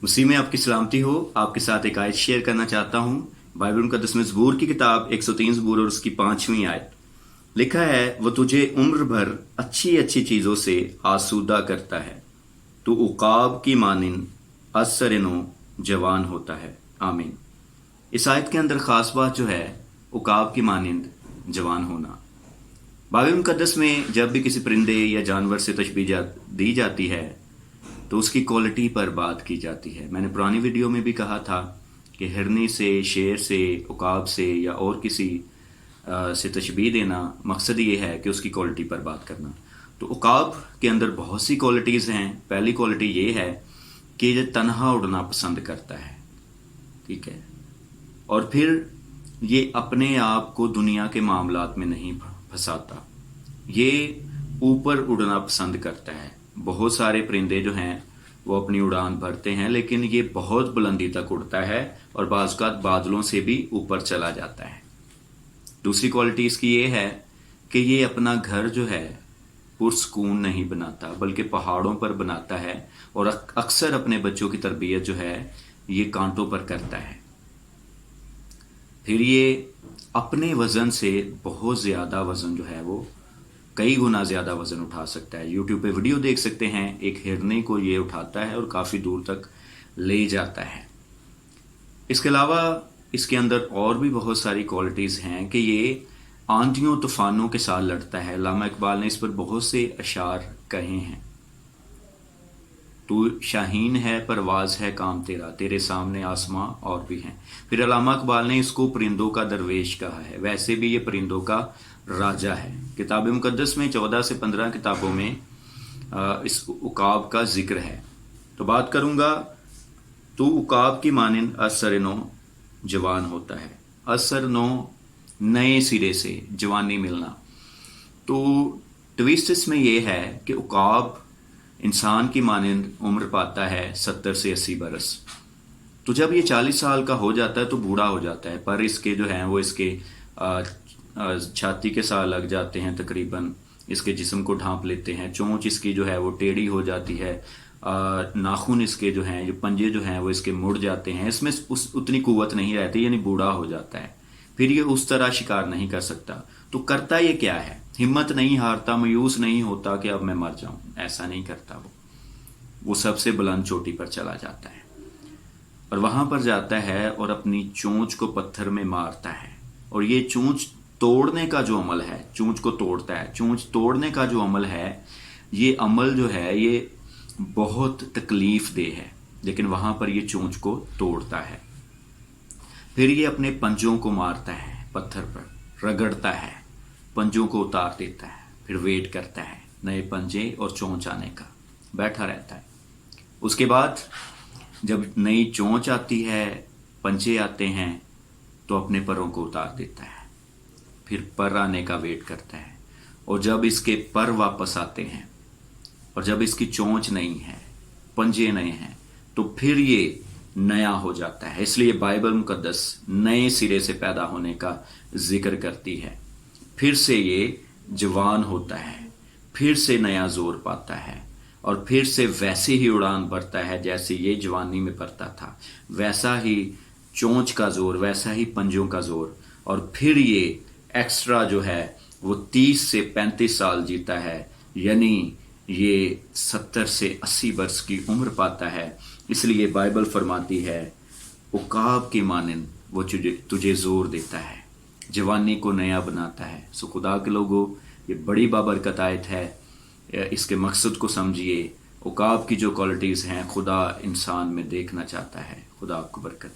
مسیح میں آپ کی سلامتی ہو. آپ کے ساتھ ایک آیت شیئر کرنا چاہتا ہوں. بائبل مقدس میں زبور کی کتاب 103 زبور اور اس کی 5ویں آیت لکھا ہے، وہ تجھے عمر بھر اچھی اچھی چیزوں سے آسودہ کرتا ہے، تو عقاب کی مانند اثر نو جوان ہوتا ہے. آمین. اس آیت کے اندر خاص بات جو ہے عقاب کی مانند جوان ہونا. بائبل مقدس میں جب بھی کسی پرندے یا جانور سے تشبیہ دی جاتی ہے تو اس کی کوالٹی پر بات کی جاتی ہے. میں نے پرانی ویڈیو میں بھی کہا تھا کہ ہرنی سے، شیر سے، عقاب سے یا اور کسی سے تشبیہ دینا مقصد یہ ہے کہ اس کی کوالٹی پر بات کرنا. تو عقاب کے اندر بہت سی کوالٹیز ہیں. پہلی کوالٹی یہ ہے کہ یہ تنہا اڑنا پسند کرتا ہے. ٹھیک ہے. اور پھر یہ اپنے آپ کو دنیا کے معاملات میں نہیں پھنساتا، یہ اوپر اڑنا پسند کرتا ہے. بہت سارے پرندے جو ہیں وہ اپنی اڑان بھرتے ہیں، لیکن یہ بہت بلندی تک اڑتا ہے اور بعض اوقات بادلوں سے بھی اوپر چلا جاتا ہے. دوسری کوالٹی اس کی یہ ہے کہ یہ اپنا گھر جو ہے پرسکون نہیں بناتا بلکہ پہاڑوں پر بناتا ہے، اور اکثر اپنے بچوں کی تربیت جو ہے یہ کانٹوں پر کرتا ہے. پھر یہ اپنے وزن سے بہت زیادہ وزن جو ہے وہ کئی گنا زیادہ وزن اٹھا سکتا ہے. یوٹیوب پہ ویڈیو دیکھ سکتے ہیں، ایک ہرنے کو یہ اٹھاتا ہے اور کافی دور تک لے جاتا ہے. اس کے علاوہ اس کے اندر اور بھی بہت ساری کوالٹیز ہیں کہ یہ آندھیوں طوفانوں کے ساتھ لڑتا ہے. علامہ اقبال نے اس پر بہت سے اشعار کہے ہیں. تو شاہین ہے، پرواز ہے کام تیرا، تیرے سامنے آسماں اور بھی ہیں. پھر علامہ اقبال نے اس کو پرندوں کا درویش کہا ہے. ویسے بھی یہ پرندوں کا راجا ہے. کتاب مقدس میں 14 سے 15 کتابوں میں اس عقاب کا ذکر ہے. تو بات کروں گا، تو عقاب کی مانند اثر نو جوان ہوتا ہے. اثر نو، نئے سرے سے جوانی ملنا. تو ٹویسٹ اس میں یہ ہے کہ عقاب انسان کی مانند عمر پاتا ہے 70 سے 80 برس. تو جب یہ 40 سال کا ہو جاتا ہے تو بوڑھا ہو جاتا ہے. پر اس کے جو ہیں وہ اس کے چھاتی کے ساتھ لگ جاتے ہیں، تقریباً اس کے جسم کو ڈھانپ لیتے ہیں. چونچ اس کی جو ہے وہ ٹیڑھی ہو جاتی ہے. ناخن اس کے جو ہیں، جو پنجے جو ہیں وہ اس کے مڑ جاتے ہیں. اس میں اتنی قوت نہیں رہتی، یعنی بوڑھا ہو جاتا ہے. پھر یہ اس طرح شکار نہیں کر سکتا. تو کرتا یہ کیا ہے؟ ہمت نہیں ہارتا، مایوس نہیں ہوتا کہ اب میں مر جاؤں. ایسا نہیں کرتا. وہ سب سے بلند چوٹی پر چلا جاتا ہے اور وہاں پر جاتا ہے اور اپنی چونچ کو پتھر میں مارتا ہے. اور یہ چونچ توڑنے کا جو عمل ہے، چونچ کو توڑتا ہے. چونچ توڑنے کا جو عمل ہے، یہ عمل جو ہے یہ بہت تکلیف دہ ہے، لیکن وہاں پر یہ چونچ کو توڑتا ہے. پھر یہ اپنے پنجوں کو مارتا ہے، پتھر پر رگڑتا ہے، پنجوں کو اتار دیتا ہے. پھر ویٹ کرتا ہے نئے پنجے اور چونچ آنے کا، بیٹھا رہتا ہے. اس کے بعد جب نئی چونچ آتی ہے، پنجے آتے ہیں، تو اپنے پروں کو اتار دیتا ہے. پھر پر آنے کا ویٹ کرتا ہے. اور جب اس کے پر واپس آتے ہیں اور جب اس کی چونچ نہیں ہے، پنجے نئے ہیں، تو پھر یہ نیا ہو جاتا ہے. اس لیے بائبل مقدس نئے سرے سے پیدا ہونے کا ذکر کرتی ہے. پھر سے یہ جوان ہوتا ہے، پھر سے نیا زور پاتا ہے، اور پھر سے ویسے ہی اڑان بھرتا ہے جیسے یہ جوانی میں بھرتا تھا. ویسا ہی چونچ کا زور، ویسا ہی پنجوں کا زور. اور پھر یہ ایکسٹرا جو ہے وہ 30 سے 35 سال جیتا ہے، یعنی یہ 70 سے 80 برس کی عمر پاتا ہے. اس لیے بائبل فرماتی ہے عقاب کی مانند وہ تجھے زور دیتا ہے، جوانی کو نیا بناتا ہے. سو خدا کے لوگوں، یہ بڑی بابرکت آیت ہے. اس کے مقصد کو سمجھیے. عقاب کی جو کوالٹیز ہیں خدا انسان میں دیکھنا چاہتا ہے. خدا آپ کو برکت دے.